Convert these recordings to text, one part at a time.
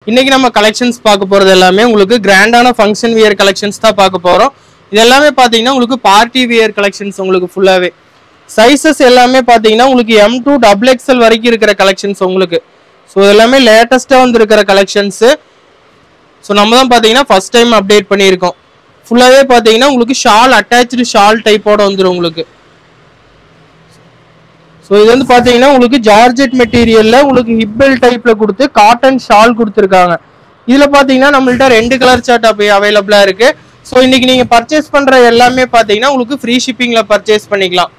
இன்னைக்கு நம்ம கலெக்ஷன்ஸ் பார்க்க போறது எல்லாமே உங்களுக்கு கிராண்டான ஃபங்க்ஷன் வியர் கலெக்ஷன்ஸ் தான் பார்க்க போறோம். இது எல்லாமே பாத்தீங்கன்னா உங்களுக்கு பார்ட்டி வியர் கலெக்ஷன்ஸ் உங்களுக்கு ஃபுல்லாவே. சைஸஸ் எல்லாமே பாத்தீங்கன்னா உங்களுக்கு M to XXL வரைக்கும் இருக்கிற கலெக்ஷன்ஸ் உங்களுக்கு. ஸோ எல்லாமே லேட்டஸ்டா வந்திருக்கிற கலெக்ஷன்ஸ். ஸோ நம்ம தான் பாத்தீங்கன்னா ஃபர்ஸ்ட் டைம் அப்டேட் பண்ணியிருக்கோம். ஃபுல்லாவே பாத்தீங்கன்னா உங்களுக்கு ஷால் அட்டாச்சு ஷால் டைப்போட வந்துடும் உங்களுக்கு. ஸோ இது வந்து பாத்தீங்கன்னா உங்களுக்கு ஜார்ஜெட் மெட்டீரியல்ல உங்களுக்கு ஹிப்பல் டைப்ல கொடுத்து காட்டன் ஷால் கொடுத்துருக்காங்க. இதுல பாத்தீங்கன்னா நம்மள்ட்ட 2 கலர் சார்ட் அவைலபிளா இருக்கு. ஸோ இன்னைக்கு நீங்க பர்ச்சேஸ் பண்ற எல்லாமே பாத்தீங்கன்னா உங்களுக்கு ஃப்ரீ ஷிப்பிங்ல பர்ச்சேஸ் பண்ணிக்கலாம்.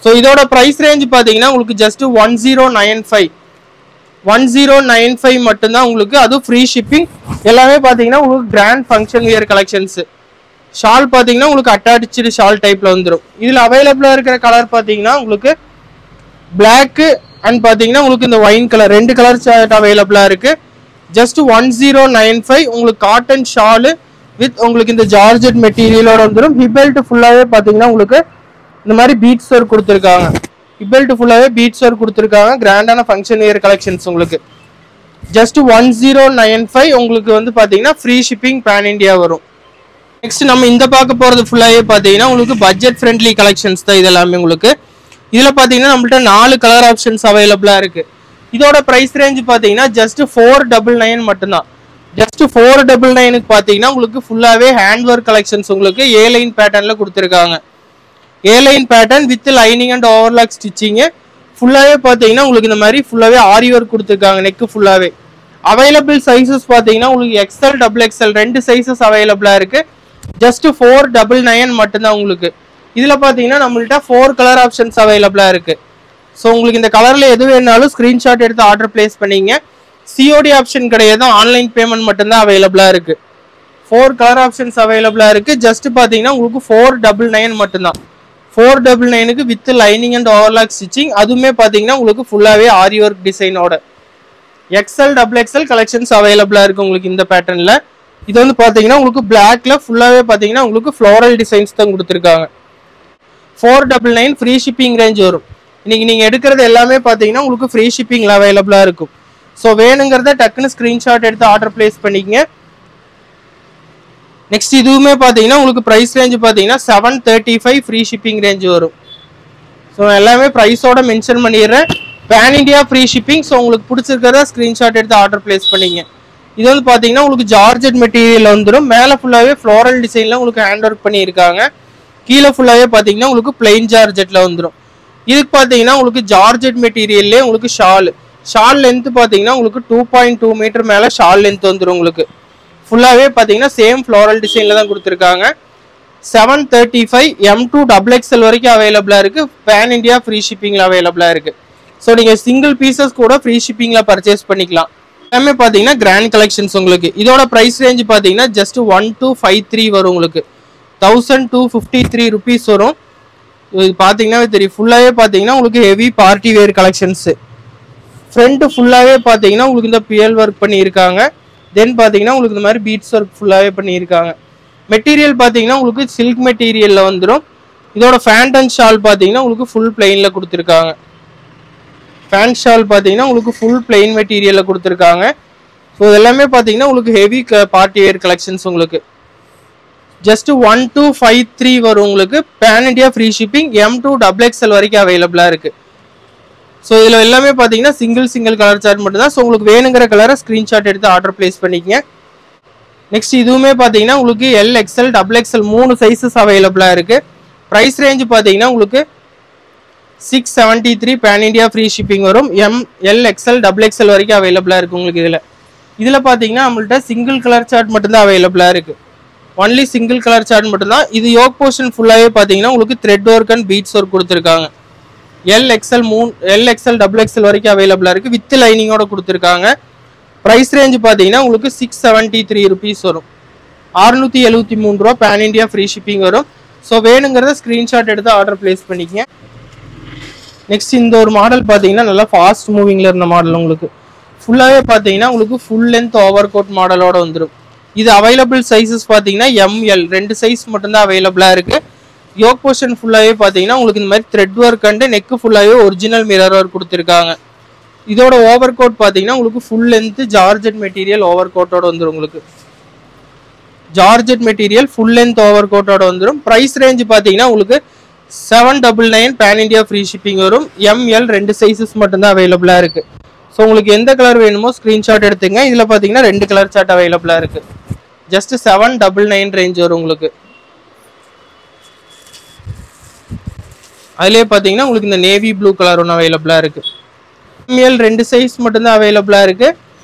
ஸோ இதோட பிரைஸ் ரேஞ்ச் பாத்தீங்கன்னா உங்களுக்கு ஜஸ்ட் 1095 மட்டும்தான் உங்களுக்கு. அதுவும் ஃப்ரீ ஷிப்பிங். எல்லாமே பாத்தீங்கன்னா உங்களுக்கு grand function wear collections. Shawl பாத்தீங்கன்னா உங்களுக்கு அட்டாச்சு ஷால் டைப்ல வந்துடும். இதுல அவைலபிளா இருக்கிற கலர் பாத்தீங்கன்னா உங்களுக்கு பிளாக் அண்ட் பாத்தீங்கன்னா உங்களுக்கு இந்த ஒயின் கலர் 2 கலர் சார்ட் அவைலபிளா இருக்கு. ஜஸ்ட் 1095 உங்களுக்கு காட்டன் ஷால் வித் உங்களுக்கு இந்த ஜார்ஜெட் மெட்டீரியலோட வந்துடும். ஹிபெல்ட் ஃபுல்லாவே பாத்தீங்கன்னா உங்களுக்கு இந்த மாதிரி பீட்ஸ் ஒர்க் கொடுத்துருக்காங்க. ஹிபெல்ட் ஃபுல்லாவே பீட்ஸ் ஒர்க் கொடுத்துருக்காங்க. கிராண்டான ஃபங்க்ஷன் வியர் கலெக்ஷன்ஸ் உங்களுக்கு. ஜஸ்ட் 1095 உங்களுக்கு வந்து பாத்தீங்கன்னா ஃப்ரீ ஷிப்பிங் பேன் இந்தியா வரும். நெக்ஸ்ட் நம்ம இந்த பார்க்க போறது ஃபுல்லாவே பாத்தீங்கன்னா உங்களுக்கு பட்ஜெட் ஃப்ரெண்ட்லி கலெக்ஷன்ஸ் தான் இது எல்லாமே உங்களுக்கு. இதுல பாத்தீங்கன்னா நம்மள்ட்ட 4 கலர் ஆப்ஷன்ஸ் அவைலபிளா இருக்கு. இதோட பிரைஸ் ரேஞ்ச் பாத்தீங்கன்னா ஜஸ்ட் 499 மட்டும்தான். ஜஸ்ட் 499க்கு பாத்தீங்கன்னா உங்களுக்கு ஃபுல்லாவே ஹேண்ட் ஒர்க் கலெக்ஷன்ஸ் உங்களுக்கு ஏ லைன் பேட்டர்ன்ல கொடுத்துருக்காங்க. A line pattern with lining and overlock stitching. ஃபுல்லாவே பாத்தீங்கன்னா உங்களுக்கு இந்த மாதிரி ஃபுல்லாவே ஆரி ஒர்க் கொடுத்துருக்காங்க. நெக் ஃபுல்லாவே அவைலபிள் சைசஸ் பாத்தீங்கன்னா உங்களுக்கு XL XXL 2 சைசஸ் அவைலபிளா இருக்கு. ஜஸ்ட் 499 மட்டும்தான் உங்களுக்கு. இதுல பாத்தீங்கன்னா நம்மள்ட்ட 4 கலர் ஆப்ஷன்ஸ் அவைலபிளா இருக்கு. ஸோ உங்களுக்கு இந்த கலர்ல எது வேணாலும் ஸ்கிரீன்ஷாட் எடுத்து ஆர்டர் பிளேஸ் பண்ணீங்க. சிஓடி ஆப்ஷன் கிடையாது, ஆன்லைன் பேமெண்ட் மட்டும்தான் அவைலபிளா இருக்கு. 4 கலர் ஆப்ஷன்ஸ் அவைலபிளா இருக்கு. ஜஸ்ட் பாத்தீங்கன்னா உங்களுக்கு 499 மட்டும்தான். 499க்கு with lining and overlock stitching. அதுவுமே பாத்தீங்கன்னா உங்களுக்கு ஃபுல்லாவே ஆரி ஒர்க் டிசைனோட XL XXL கலெக்ஷன்ஸ் அவைலபிளா இருக்கு உங்களுக்கு இந்த பேட்டர்ன்ல. இது வந்து பாத்தீங்கன்னா உங்களுக்கு பிளாக்ல ஃபுல்லாவே பாத்தீங்கன்னா உங்களுக்கு ஃப்ளோரல் டிசைன்ஸ் தான் கொடுத்துருக்காங்க. 499 ஃப்ரீ ஷிப்பிங் ரேஞ்ச் வரும். இன்னைக்கு நீங்க எடுக்கிறது எல்லாமே பாத்தீங்கன்னா உங்களுக்கு ஃப்ரீ ஷிப்பிங்ல அவைலபிளா இருக்கும். ஸோ வேணுங்கிறத டக்குன்னு ஸ்கிரீன்ஷாட் எடுத்து ஆர்டர் பிளேஸ் பண்ணிக்கங்க. நெக்ஸ்ட் இதுவுமே பாத்தீங்கன்னா உங்களுக்கு பிரைஸ் ரேஞ்ச் பாத்தீங்கன்னா 735 ஃப்ரீ ஷிப்பிங் ரேஞ்ச் வரும். ஸோ எல்லாமே பிரைஸோட மென்ஷன் பண்ணிடுறேன். Pan India free shipping. So உங்களுக்கு பிடிச்சிருக்கிறத ஸ்கிரீன்ஷாட் எடுத்து ஆர்டர் பிளேஸ் பண்ணிங்க. இது வந்து பாத்தீங்கன்னா உங்களுக்கு ஜார்ஜெட் மெட்டீரியல் வந்துடும். மேலே ஃபுல்லாவே ஃப்ளோரல் டிசைன்ல உங்களுக்கு ஹேண்ட் ஒர்க் பண்ணியிருக்காங்க. கீழே ஃபுல்லாவே பாத்தீங்கன்னா உங்களுக்கு பிளைன் ஜார்ஜெட்ல வந்துடும். இதுக்கு பாத்தீங்கன்னா உங்களுக்கு ஜார்ஜெட் மெட்டீரியல்லே உங்களுக்கு ஷால் லென்த் பாத்தீங்கன்னா உங்களுக்கு 2.2 மீட்டர் மேல ஷால் லென்த் வந்துடும் உங்களுக்கு. ஃபுல்லாவே பாத்தீங்கன்னா சேம் ஃப்ளோரல் டிசைன்ல தான் கொடுத்துருக்காங்க. 735 M to XXL வரைக்கும் அவைலபிளா இருக்கு. பேன் இண்டியா ஃப்ரீ ஷிப்பிங்ல அவைலபிளா இருக்கு. ஸோ நீங்க சிங்கிள் பீசஸ் கூட ஃப்ரீ ஷிப்பிங்ல பர்ச்சேஸ் பண்ணிக்கலாம். எல்லாமே பாத்தீங்கன்னா கிராண்ட் கலெக்ஷன்ஸ் உங்களுக்கு. இதோட பிரைஸ் ரேஞ்ச் பாத்தீங்கன்னா ஜஸ்ட் 1253 வரும் உங்களுக்கு. 1253 ருபீஸ் வரும். இது பாத்தீங்கன்னா தெரியும். ஃபுல்லாவே பாத்தீங்கன்னா உங்களுக்கு heavy party wear collections. Front ஃபுல்லாவே பாத்தீங்கன்னா உங்களுக்கு இந்த பியல் ஒர்க் பண்ணியிருக்காங்க. தென் பாத்தீங்கன்னா உங்களுக்கு இந்த மாதிரி பீட்ஸ் ஒர்க் ஃபுல்லாவே பண்ணியிருக்காங்க. மெட்டீரியல் பாத்தீங்கன்னா உங்களுக்கு சில்க் மெட்டீரியல்ல வந்துடும். இதோட ஃபேண்ட் அண்ட் ஷால் பாத்தீங்கன்னா உங்களுக்கு ஃபுல் பிளைன்ல கொடுத்துருக்காங்க. ஃபேண்ட் ஷால் பாத்தீங்கன்னா உங்களுக்கு ஃபுல் பிளைன் மெட்டீரியல்ல கொடுத்துருக்காங்க. ஸோ எல்லாமே பாத்தீங்கன்னா உங்களுக்கு ஹெவி பார்ட்டி வேர் கலெக்ஷன்ஸ் உங்களுக்கு. ஜஸ்ட் 1253 வரும் உங்களுக்கு. Pan India free shipping. M to XXL வரைக்கும் அவைலபிளா இருக்கு. ஸோ இதுல எல்லாமே பாத்தீங்கன்னா சிங்கிள் கலர் சார்ட் மட்டும் தான். ஸோ உங்களுக்கு வேணுங்கிற கலரை ஸ்கிரீன்ஷாட் எடுத்து ஆர்டர் பிளேஸ் பண்ணிக்கங்க. நெக்ஸ்ட் இதுவுமே பாத்தீங்கன்னா உங்களுக்கு L XL XXL 3 சைசஸ் அவைலபிளா இருக்கு. பிரைஸ் ரேஞ்ச் பாத்தீங்கன்னா உங்களுக்கு 673 பேன் இண்டியா ஃப்ரீ ஷிப்பிங் வரும். L XL XXL வரைக்கும் அவைலபிளா இருக்கு உங்களுக்கு. இதுல பாத்தீங்கன்னா நம்மள்ட்ட சிங்கிள் கலர் சார்ட் மட்டும்தான் அவைலபிளா இருக்கு. ஒன்லி சிங்கிள் கலர் சார்ட் மட்டும்தான். இது யோக் போர்ஷன் ஃபுல்லாவே பாத்தீங்கன்னா உங்களுக்கு thread work and beads work கொடுத்துருக்காங்க. L XL XXL வரைக்கும் அவைலபிளா இருக்கு. வித் லைனிங்கோட கொடுத்துருக்காங்க. பிரைஸ் ரேஞ்ச் பாத்தீங்கன்னா உங்களுக்கு 673 ருபீஸ் வரும். 673 ரூபா பேன் இண்டியா ஃப்ரீ ஷிப்பிங் வரும். ஸோ வேணுங்கிறத ஸ்கிரீன்ஷாட் எடுத்து ஆர்டர் பிளேஸ் பண்ணிக்கங்க. நெக்ஸ்ட் இந்த ஒரு மாடல் பாத்தீங்கன்னா நல்லா ஃபாஸ்ட் மூவிங்ல இருந்த மாடல் உங்களுக்கு. ஃபுல்லாவே பாத்தீங்கன்னா உங்களுக்கு ஃபுல் லென்த் ஓவர் கோட் மாடலோட வந்துடும். இது அவைலபிள் சைசஸ் பாத்தீங்கன்னா ML 2 சைஸ் மட்டும்தான் அவைலபிளா இருக்கு. யோக் போர்ஷன் ஃபுல்லாவே பாத்தீங்கன்னா உங்களுக்கு இந்த மாதிரி த்ரெட் ஒர்க் அண்ட் நெக் ஃபுல்லாவே ஒரிஜினல் மிரர் ஒர்க் கொடுத்துருக்காங்க. இதோட ஓவர் கோட் பார்த்தீங்கன்னா உங்களுக்கு full length georgette material over கோட்டோட வந்துடும். உங்களுக்கு georgette material full length over கோட்டோட வந்துடும். ப்ரைஸ் ரேஞ்ச் பார்த்தீங்கன்னா உங்களுக்கு 799 பேன் இண்டியா ஃப்ரீ ஷிப்பிங் வரும். ML 2 சைஸஸ் மட்டும்தான் அவைலபிளாக இருக்குது. ஸோ உங்களுக்கு எந்த கலர் வேணுமோ ஸ்க்ரீன்ஷாட் எடுத்துங்க. இதில் பார்த்தீங்கன்னா 2 கலர் சார்ட் அவைலபிளாக இருக்குது. ஜஸ்ட் 799 ரேஞ்ச் வரும் உங்களுக்கு. அதிலே பார்த்தீங்கன்னா உங்களுக்கு இந்த நேவி ப்ளூ கலர் ஒன்று அவைலபிளாக இருக்குது. ML 2 சைஸ் மட்டும்தான் அவைலபிளாக இருக்குது.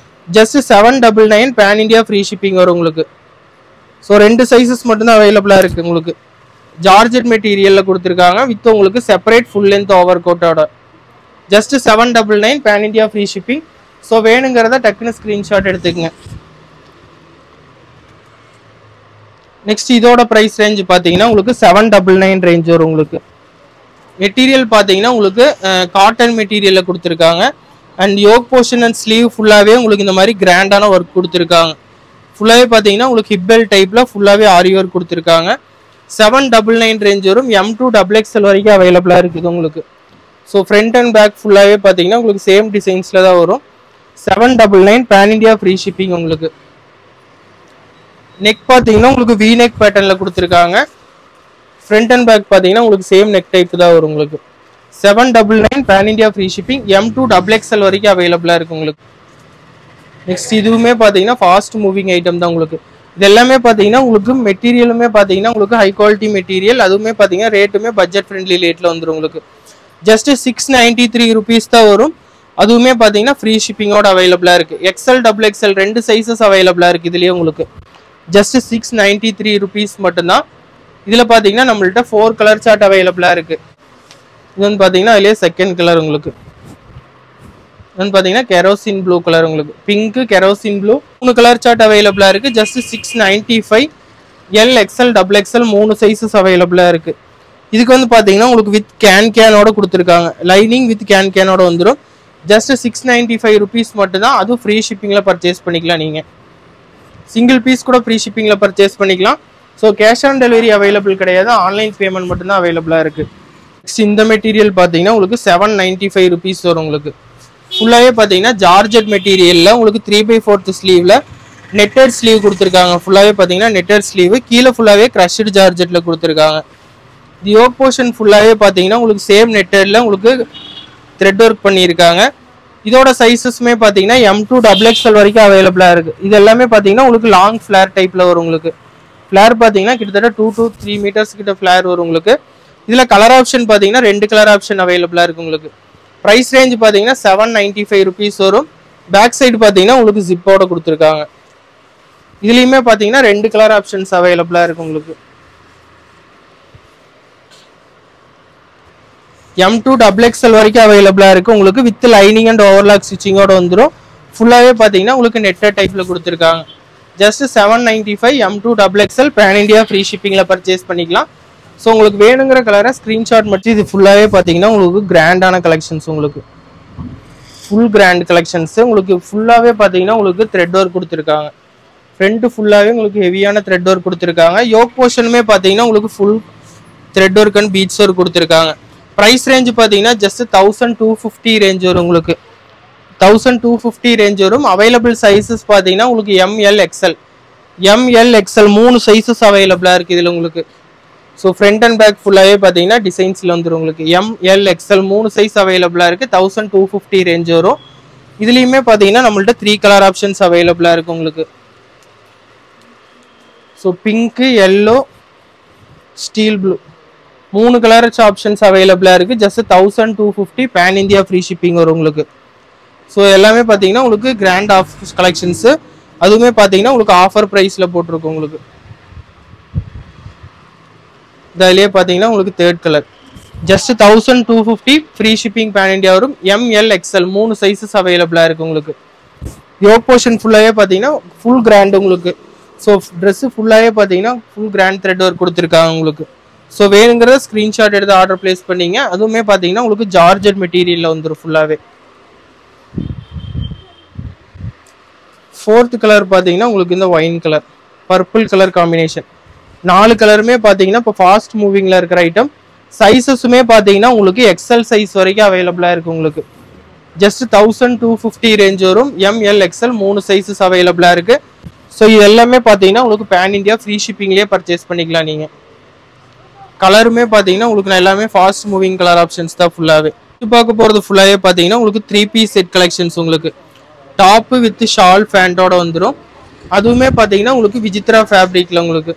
Just 799 pan India free shipping வரும் உங்களுக்கு. ஸோ 2 சைஸஸ் மட்டும்தான் அவைலபிளாக இருக்குது உங்களுக்கு. ஜார்ஜெட் மெட்டீரியலில் கொடுத்துருக்காங்க வித் உங்களுக்கு செப்பரேட் ஃபுல் லென்த் ஓவர் கோட்டோட. Just 799 pan India free shipping. So வேணுங்கிறத டக்குன்னு ஸ்க்ரீன்ஷாட் எடுத்துக்கங்க. நெக்ஸ்ட் இதோட ப்ரைஸ் ரேஞ்ச் பார்த்தீங்கன்னா உங்களுக்கு 799 ரேஞ்ச் வரும் உங்களுக்கு. மெட்டீரியல் பார்த்தீங்கன்னா உங்களுக்கு காட்டன் மெட்டீரியலில் கொடுத்துருக்காங்க. And yoke portion and sleeve ஃபுல்லாகவே உங்களுக்கு இந்த மாதிரி கிராண்டான ஒர்க் கொடுத்துருக்காங்க. ஃபுல்லாகவே பார்த்தீங்கன்னா உங்களுக்கு ஹிப்பெல் டைப்பில் ஃபுல்லாகவே ஆரி ஒர்க் கொடுத்துருக்காங்க. 799 ரேஞ்ச் வரும். M2 XXL வரைக்கும் அவைலபிளாக இருக்குது உங்களுக்கு. ஸோ ஃப்ரண்ட் அண்ட் பேக் ஃபுல்லாகவே பார்த்தீங்கன்னா உங்களுக்கு சேம் டிசைன்ஸில் தான் வரும். 799 பேன் இண்டியா ஃப்ரீ ஷிப்பிங் உங்களுக்கு. நெக் பார்த்தீங்கன்னா உங்களுக்கு வி நெக் பேட்டர்னில் கொடுத்துருக்காங்க. ஃப்ரண்ட் அண்ட் பேக் பார்த்தீங்கன்னா உங்களுக்கு சேம் நெக் டைப் தான் வரும் உங்களுக்கு. 799 pan India free shipping. M2 XXL வரைக்கும் அவைலபிளாக இருக்குது உங்களுக்கு. நெக்ஸ்ட் இதுவுமே பார்த்தீங்கன்னா ஃபாஸ்ட் மூவிங் ஐட்டம் தான் உங்களுக்கு. இது எல்லாமே பார்த்தீங்கன்னா உங்களுக்கு மெட்டீரியலுமே பார்த்தீங்கன்னா உங்களுக்கு ஹை குவாலிட்டி மெட்டீரியல். அதுவுமே பார்த்தீங்கன்னா ரேட்டுமே பட்ஜெட் ஃப்ரெண்ட்லி ரேட்டில் வந்துடும் உங்களுக்கு. ஜஸ்ட் 693 ருபீஸ் தான் வரும். அதுவுமே பார்த்தீங்கன்னா ஃப்ரீ ஷிப்பிங்கோட அவைலபிளாக இருக்குது. XL XXL 2 சைஸஸ் அவைலபிளாக இருக்குது இதுலேயே உங்களுக்கு. ஜஸ்ட் 693 ருபீஸ் மட்டும்தான். இதில் பார்த்தீங்கன்னா நம்மள்ட்ட 4 கலர் சார்ட் அவைலபிளாக இருக்குது. இது வந்து பார்த்தீங்கன்னா அதிலே செகண்ட் கலர் உங்களுக்கு. வந்து பார்த்தீங்கன்னா கெரோசின் ப்ளூ கலர் உங்களுக்கு. Pink kerosene blue 3 colour chart அவைலபிளாக இருக்குது. Just 695. L XL XXL 3 sizes அவைலபிளாக இருக்குது. இதுக்கு வந்து பார்த்தீங்கன்னா உங்களுக்கு வித் கேனோட கொடுத்துருக்காங்க. லைனிங் வித் கேனோட வந்துடும். ஜஸ்ட் 695 ருபீஸ் மட்டும்தான். அதுவும் ஃப்ரீ ஷிப்பிங்கில் பர்ச்சேஸ் பண்ணிக்கலாம். நீங்கள் சிங்கிள் பீஸ் கூட ஃப்ரீ ஷிப்பிங்கில் பர்ச்சேஸ் பண்ணிக்கலாம். So cash on delivery available கிடையாது. ஆன்லைன் பேமெண்ட் மட்டும்தான் அவைலபிளாக இருக்குது. நெக்ஸ்ட் இந்த மெட்டீரியல் பார்த்தீங்கன்னா உங்களுக்கு 795 ருபீஸ் வரும் உங்களுக்கு. ஃபுல்லாகவே பார்த்தீங்கன்னா ஜார்ஜெட் மெட்டீரியலில் உங்களுக்கு 3/4 ஸ்லீவில் நெட்டட் ஸ்லீவ் கொடுத்துருக்காங்க. ஃபுல்லாகவே பார்த்தீங்கன்னா நெட்டட் ஸ்லீவ். கீழே ஃபுல்லாகவே க்ரஷ்டு ஜார்ஜெட்டில் கொடுத்துருக்காங்க. தி யோக் போர்ஷன் ஃபுல்லாகவே பார்த்தீங்கன்னா உங்களுக்கு சேம் நெட்டடில் உங்களுக்கு த்ரெட் ஒர்க் பண்ணியிருக்காங்க. இதோட சைஸஸ்மே பார்த்தீங்கன்னா M2 XXL வரைக்கும் அவைலபிளாக இருக்குது. இது எல்லாமே பார்த்தீங்கன்னா உங்களுக்கு லாங் ஃப்ளேர் டைப்பில் வரும் உங்களுக்கு. ஃப்ளேர் பார்த்தீங்கன்னா கிட்டத்தட்ட 2 to 3 மீட்டர்ஸ் கிட்ட ஃப்ளேர் வரும் உங்களுக்கு. இதில் கலர் ஆப்ஷன் பார்த்தீங்கன்னா 2 கலர் ஆப்ஷன் அவைலபிளாக இருக்குது உங்களுக்கு. ப்ரைஸ் ரேஞ்ச் பார்த்தீங்கன்னா 795 ருபீஸ் வரும். பேக் சைடு பார்த்தீங்கன்னா உங்களுக்கு ஜிப்போட கொடுத்துருக்காங்க. இதுலேயுமே பார்த்தீங்கன்னா 2 கலர் ஆப்ஷன்ஸ் அவைலபிளாக இருக்குது உங்களுக்கு. M2 XXL வரைக்கும் அவைலபிளாக இருக்குது உங்களுக்கு. வித் லைனிங் அண்ட் ஓவர்லாக் ஸ்டிச்சிங்கோட வந்துடும். ஃபுல்லாகவே பார்த்தீங்கன்னா உங்களுக்கு நெட்டட் டைப்பில் கொடுத்துருக்காங்க. Just 795 M2 XXL pan India free ஷிப்பிங்கில் பர்ச்சேஸ் பண்ணிக்கலாம். ஸோ உங்களுக்கு வேணுங்கிற கலரை ஸ்க்ரீன்ஷாட் மட்டும். இது ஃபுல்லாகவே பார்த்தீங்கன்னா உங்களுக்கு கிராண்டான கலெக்ஷன்ஸ் உங்களுக்கு. ஃபுல் கிராண்ட் கலெக்ஷன்ஸ் உங்களுக்கு. ஃபுல்லாகவே பார்த்தீங்கன்னா உங்களுக்கு த்ரெட் ஒர்க் கொடுத்துருக்காங்க. ஃப்ரண்ட்டு ஃபுல்லாகவே உங்களுக்கு ஹெவியான த்ரெட் ஒர்க் கொடுத்துருக்காங்க. யோக் போர்ஷனுமே பார்த்தீங்கன்னா உங்களுக்கு full thread work and beads work கொடுத்துருக்காங்க. ப்ரைஸ் ரேஞ்ச் பார்த்தீங்கன்னா ஜஸ்ட் 1250 ரேஞ்ச் வரும் உங்களுக்கு. 1250 ரேஞ்ச் வரும். அவைலபிள் சைஸஸ் பார்த்தீங்கன்னா உங்களுக்கு ML XL 3 சைஸஸ் அவைலபிளாக இருக்குது இதில் உங்களுக்கு. ஸோ ஃப்ரண்ட் அண்ட் பேக் ஃபுல்லாகவே பார்த்தீங்கன்னா டிசைன்ஸில் வந்துடும் உங்களுக்கு. ML XL 3 சைஸ் அவைலபிளாக இருக்குது. 1250 ரேஞ்ச் வரும். இதுலேயுமே பார்த்தீங்கன்னா நம்மள்ட்ட 3 கலர் ஆப்ஷன்ஸ் அவைலபிளாக இருக்குது உங்களுக்கு. So pink, yellow, steel blue 3 colour options அவைலபிளாக இருக்குது. Just 1250 pan India free shipping வரும் உங்களுக்கு. ஸோ எல்லாமே பார்த்தீங்கன்னா உங்களுக்கு கிராண்ட் ஆஃப் கலெக்ஷன்ஸு. அதுவுமே பார்த்தீங்கன்னா உங்களுக்கு ஆஃபர் ப்ரைஸில் போட்டிருக்கும் உங்களுக்கு. இதிலே பார்த்தீங்கன்னா உங்களுக்கு third colour just 1250 free shipping pan India வரும். ML XL 3 சைஸஸ் அவைலபிளாக இருக்குது உங்களுக்கு. யோக் போர்ஷன் ஃபுல்லாகவே பார்த்தீங்கன்னா ஃபுல் கிராண்ட் உங்களுக்கு. ஸோ ட்ரெஸ்ஸு ஃபுல்லாகவே பார்த்தீங்கன்னா ஃபுல் கிராண்ட் த்ரெட் ஒர்க் கொடுத்துருக்காங்க உங்களுக்கு. ஸோ வேணுங்கிறத ஸ்க்ரீன்ஷாட் எடுத்து ஆர்டர் பிளேஸ் பண்ணிங்க. அதுவுமே பார்த்தீங்கன்னா உங்களுக்கு ஜார்ஜெட் மெட்டீரியலில் வந்துடும் ஃபுல்லாகவே. ஃபோர்த் கலர் பார்த்தீங்கன்னா உங்களுக்கு இந்த wine colour purple colour combination. 4 கலருமே பார்த்தீங்கன்னா இப்போ ஃபாஸ்ட் மூவிங்கில் இருக்கிற ஐட்டம். சைஸஸுமே பார்த்தீங்கன்னா உங்களுக்கு XL சைஸ் வரைக்கும் அவைலபிளாக இருக்குது உங்களுக்கு. ஜஸ்ட் 1250 ரேஞ்ச் வரும். ML XL 3 சைஸஸ் அவைலபிளா இருக்கு. ஸோ இது எல்லாமே பார்த்தீங்கன்னா உங்களுக்கு பேன் இந்தியா ஃப்ரீ ஷிப்பிங்லேயே பர்ச்சேஸ் பண்ணிக்கலாம் நீங்கள். கலருமே பார்த்தீங்கன்னா உங்களுக்கு நான் எல்லாமே ஃபாஸ்ட் மூவிங் கலர் ஆப்ஷன்ஸ் தான் ஃபுல்லாகவே. இது பார்க்க போகிறது ஃபுல்லாகவே பார்த்தீங்கன்னா உங்களுக்கு 3 பீஸ் செட் கலெக்ஷன்ஸ் உங்களுக்கு டாப்பு வித் ஷால் ஃபேண்டோட வந்துடும். அதுவுமே பார்த்தீங்கன்னா உங்களுக்கு விசித்ரா ஃபேப்ரிக்கில் உங்களுக்கு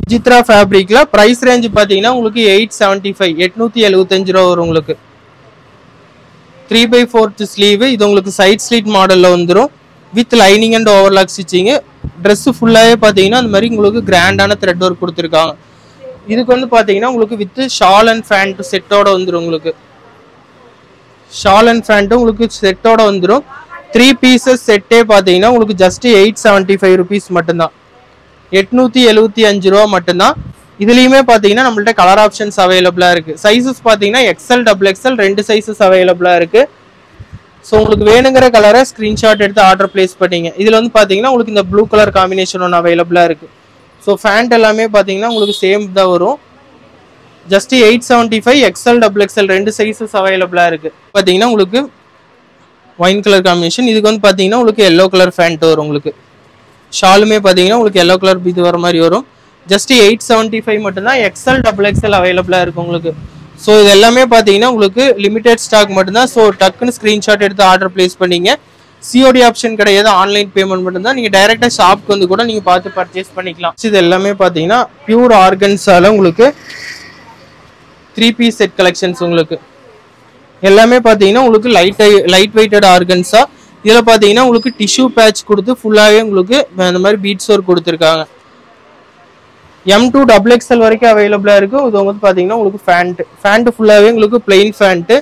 விசித்ரா ஃபேப்ரிக்கில் ப்ரைஸ் ரேஞ்ச் பார்த்தீங்கன்னா உங்களுக்கு 875 875 ரூபா வரும் உங்களுக்கு. 3/4 ஸ்லீவு இது உங்களுக்கு சைட் ஸ்லீட் மாடலில் வந்துடும் with lining and overlock stitching. Dress ஃபுல்லாகவே பார்த்தீங்கன்னா அந்த மாதிரி உங்களுக்கு கிராண்டான த்ரெட் ஒர்க் கொடுத்துருக்காங்க. இதுக்கு வந்து பார்த்தீங்கன்னா உங்களுக்கு வித் ஷால் அண்ட் ஃபேண்ட் செட்டோட வந்துடும் உங்களுக்கு. ஷால் அண்ட் ஃபேண்ட்டு உங்களுக்கு செட்டோட வந்துடும். 3 பீசஸ் செட்டே பார்த்தீங்கன்னா உங்களுக்கு ஜஸ்ட் 875 ருபீஸ் மட்டும்தான். 875 ரூபா மட்டும்தான். இதுலேயுமே பார்த்தீங்கன்னா நம்மள்ட்ட கலர் ஆப்ஷன்ஸ் அவைலபிளாக இருக்குது. சைஸஸ் பார்த்தீங்கன்னா XL XXL 2 சைஸஸ் அவைலபிளாக இருக்குது. ஸோ உங்களுக்கு வேணுங்கிற கலரை ஸ்க்ரீன்ஷாட் எடுத்து ஆர்டர் பிளேஸ் பண்ணிங்க. இதில் வந்து பார்த்தீங்கன்னா உங்களுக்கு இந்த ப்ளூ கலர் காம்பினேஷன் ஒன்று அவைலபிளாக இருக்குது. ஸோ ஃபேண்ட் எல்லாமே பார்த்தீங்கன்னா உங்களுக்கு சேம் தான் வரும். ஜஸ்ட் 875 XL XXL 2 சைஸஸ் அவைலபிளாக இருக்குது. பார்த்தீங்கன்னா உங்களுக்கு ஒயின் கலர் காம்பினேஷன். இதுக்கு வந்து பார்த்தீங்கன்னா உங்களுக்கு எல்லோ கலர் ஃபேண்ட் வரும் உங்களுக்கு. ஷாலுமே பார்த்தீங்கன்னா உங்களுக்கு எல்லோ கலர் இது வர மாதிரி வரும். ஜஸ்ட் 875 மட்டும்தான். XL XXL அவைலபிளாக இருக்குது உங்களுக்கு. ஸோ இது எல்லாமே பார்த்தீங்கன்னா உங்களுக்கு லிமிடெட் ஸ்டாக் மட்டும்தான். ஸோ டக்குன்னு ஸ்க்ரீன்ஷாட் எடுத்து ஆர்டர் பிளேஸ் பண்ணிங்க. COD ஆப்ஷன் கிடையாது, ஆன்லைன் பேமெண்ட் மட்டும்தான். நீங்கள் டைரெக்டாக ஷாப்க்கு வந்து கூட நீங்கள் பார்த்து பர்ச்சேஸ் பண்ணிக்கலாம். இது எல்லாமே பார்த்தீங்கன்னா பியூர் ஆர்கன்ஸால உங்களுக்கு 3 பீஸ் செட் கலெக்ஷன்ஸ் உங்களுக்கு எல்லாமே பார்த்தீங்கன்னா உங்களுக்கு லைட் வெயிட்டட் ஆர்கன்ஸா. இதில் பார்த்தீங்கன்னா உங்களுக்கு டிஷ்யூ பேட்ச் கொடுத்து ஃபுல்லாகவே உங்களுக்கு இந்த மாதிரி பீட்ஸ் ஒர்க் கொடுத்துருக்காங்க. M2 XXL வரைக்கும் அவைலபிளாக இருக்குது. இது வந்து பார்த்தீங்கன்னா உங்களுக்கு ஃபேண்ட் ஃபுல்லாகவே உங்களுக்கு பிளெயின் ஃபேண்ட்டு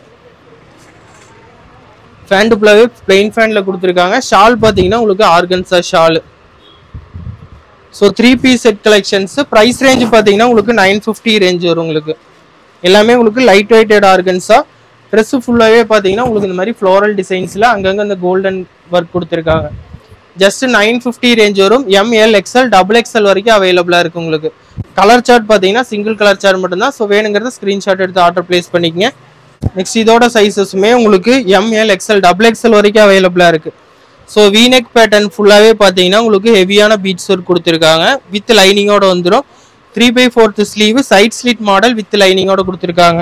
ஃபுல்லாகவே பிளெயின் ஃபேண்டில் கொடுத்துருக்காங்க. ஷால் பார்த்தீங்கன்னா உங்களுக்கு organza shawl. So 3 piece set collections. Price range பார்த்தீங்கன்னா உங்களுக்கு 950 ரேஞ்ச் வரும் உங்களுக்கு. எல்லாமே உங்களுக்கு லைட் வெயிட்டட் ஆர்கன்ஸா. ட்ரெஸ்ஸு ஃபுல்லாகவே பார்த்தீங்கன்னா உங்களுக்கு இந்த மாதிரி ஃப்ளோரல் டிசைன்ஸில் அங்கங்கே இந்த கோல்டன் ஒர்க் கொடுத்துருக்காங்க. ஜஸ்ட் 950 ரேஞ்ச் வரும். ML XL XXL வரைக்கும் அவைலபிளாக இருக்குது உங்களுக்கு. கலர் சார்ட் பார்த்தீங்கன்னா சிங்கிள் கலர் சார்ட் மட்டும்தான். ஸோ வேணுங்கிறத ஸ்க்ரீன்ஷாட் எடுத்து ஆர்டர் பிளேஸ் பண்ணிக்கங்க. நெக்ஸ்ட் இதோட சைஸஸுமே உங்களுக்கு ML XL XXL வரைக்கும் அவைலபிளாக இருக்குது. ஸோ வீநெக் பேட்டர்ன் ஃபுல்லாகவே பார்த்தீங்கன்னா உங்களுக்கு ஹெவியான பீட்ஸ் ஒர்க் கொடுத்துருக்காங்க. வித் லைனிங்கோட வந்துடும். 3/4 sleeve side slit model with லைனிங்கோட கொடுத்துருக்காங்க.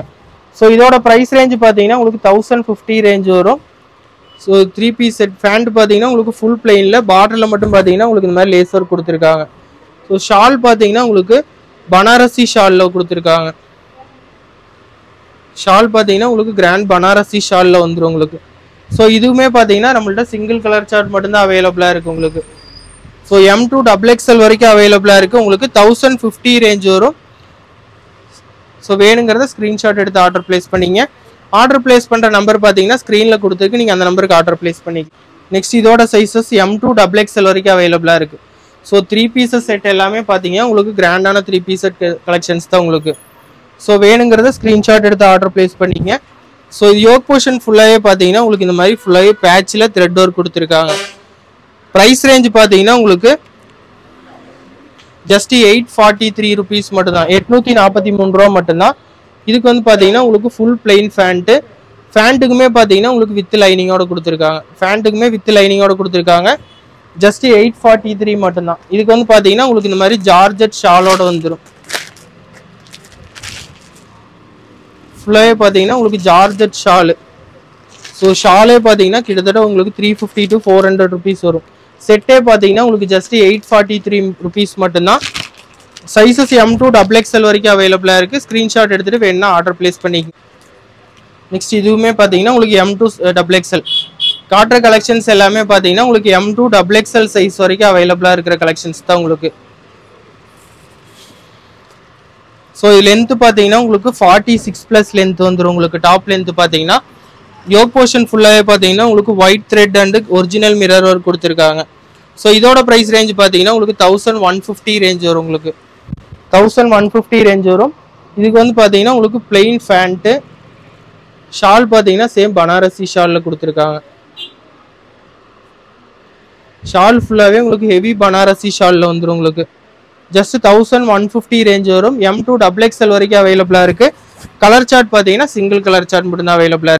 ஸோ இதோட ப்ரைஸ் ரேஞ்ச் பார்த்தீங்கன்னா உங்களுக்கு 1050 ரேஞ்ச் வரும். ஸோ 3 பீஸ் செட் ஃபேண்ட் பார்த்தீங்கன்னா உங்களுக்கு ஃபுல் பிளெயினில் பார்டரில் மட்டும் பார்த்தீங்கன்னா உங்களுக்கு இந்த மாதிரி லேஸ் ஒர்க் கொடுத்துருக்காங்க. ஸோ ஷால் பார்த்தீங்கன்னா உங்களுக்கு பனாரசி ஷாலில் கொடுத்துருக்காங்க. ஷால் பார்த்தீங்கன்னா உங்களுக்கு கிராண்ட் பனாரசி ஷாலில் வந்துடும் உங்களுக்கு. ஸோ இதுவுமே பார்த்தீங்கன்னா நம்மள்ட்ட சிங்கிள் கலர் சார்ட் மட்டும்தான் அவைலபிளாக இருக்குது உங்களுக்கு. ஸோ M2 XXL வரைக்கும் அவைலபிளாக இருக்குது உங்களுக்கு. 1050 ரேஞ்ச் வரும். ஸோ வேணுங்கிறத ஸ்க்ரீன்ஷாட் எடுத்து ஆர்டர் பிளேஸ் பண்ணிங்க. ஆர்டர் பிளேஸ் பண்ணுற நம்பர் பார்த்தீங்கன்னா ஸ்க்ரீனில் கொடுத்துருக்கு. நீங்கள் அந்த நம்பருக்கு ஆர்டர் பிளேஸ் பண்ணிக்க. நெக்ஸ்ட் இதோட சைஸஸ் M2 XXL வரைக்கும் அவைலபிளாக இருக்குது. ஸோ 3 பீசஸ் செட் எல்லாமே பார்த்தீங்கன்னா உங்களுக்கு கிராண்டான 3 பீஸ் செட் கலெக்ஷன்ஸ் தான் உங்களுக்கு. ஸோ வேணுங்கிறத ஸ்க்ரீன்ஷாட் எடுத்து ஆர்டர் பிளேஸ் பண்ணிங்க. ஸோ இது யோக் போர்ஷன் ஃபுல்லாகவே பார்த்தீங்கன்னா உங்களுக்கு இந்த மாதிரி ஃபுல்லாகவே பேட்சில் த்ரெட் ஒர்க் கொடுத்துருக்காங்க. ப்ரைஸ் ரேஞ்ச் பார்த்தீங்கன்னா உங்களுக்கு ஜஸ்ட் 843 ருபீஸ் மட்டும்தான். 843 ரூபா மட்டும்தான். இதுக்கு வந்து பார்த்தீங்கன்னா உங்களுக்கு ஃபுல் பிளெயின் ஃபேண்ட்டுக்குமே பார்த்தீங்கன்னா உங்களுக்கு வித் லைனிங்கோட கொடுத்துருக்காங்க. ஃபேண்ட்டுக்குமே வித் லைனிங்கோட கொடுத்துருக்காங்க. ஜஸ்ட் 843 மட்டும்தான். இதுக்கு வந்து பார்த்தீங்கன்னா உங்களுக்கு இந்த மாதிரி ஜார்ஜெட் ஷாலோட வந்துடும். ஃபுல்லாகவே பார்த்தீங்கன்னா உங்களுக்கு ஜார்ஜெட் ஷாலு. ஸோ ஷாலே பார்த்தீங்கன்னா கிட்டத்தட்ட உங்களுக்கு 350 to 400 ருபீஸ் வரும். செட்டே பார்த்தீங்கன்னா உங்களுக்கு ஜஸ்ட் 843 ருபீஸ் மட்டும்தான். சைஸஸ் M2 XXL வரைக்கும் அவைலபிளாக இருக்குது. ஸ்க்ரீன்ஷாட் எடுத்துகிட்டு வேணுன்னா ஆர்டர் பிளேஸ் பண்ணிக்க. நெக்ஸ்ட் இதுவுமே பார்த்தீங்கன்னா உங்களுக்கு M2 XXL காட்டுற கலெக்ஷன்ஸ் எல்லாமே பார்த்தீங்கன்னா உங்களுக்கு M2 XXL சைஸ் வரைக்கும் அவைலபிளாக இருக்கிற கலெக்ஷன்ஸ் தான் உங்களுக்கு. ஸோ இது லென்த்து பார்த்தீங்கன்னா உங்களுக்கு 46+ லென்த் வந்துடும் உங்களுக்கு. டாப் லென்த்து பார்த்தீங்கன்னா யோக் போர்ஷன் ஃபுல்லாகவே பார்த்தீங்கன்னா உங்களுக்கு white thread and original mirror work கொடுத்துருக்காங்க. ஸோ இதோட ப்ரைஸ் ரேஞ்ச் பார்த்தீங்கன்னா உங்களுக்கு 1150 ரேஞ்ச் வரும் உங்களுக்கு. 1150 ரேஞ்ச் வரும். இதுக்கு வந்து பார்த்தீங்கன்னா உங்களுக்கு பிளெயின் ஃபேண்ட்டு ஷால் பார்த்தீங்கன்னா சேம் பனாரசி ஷாலில் கொடுத்துருக்காங்க. ஷால் ஃபுல்லாகவே உங்களுக்கு ஹெவி பனாரசி ஷாலில் வந்துடும் உங்களுக்கு. ஜஸ்ட் 1150 ரேஞ்ச் வரும். M2 XXL வரைக்கும் அவைலபிளாக இருக்குது. கலர் சார்ட் பார்த்தீங்கன்னா சிங்கிள் கலர் சார்ட் மட்டும்தான் அவைலபிளாக இருக்குது.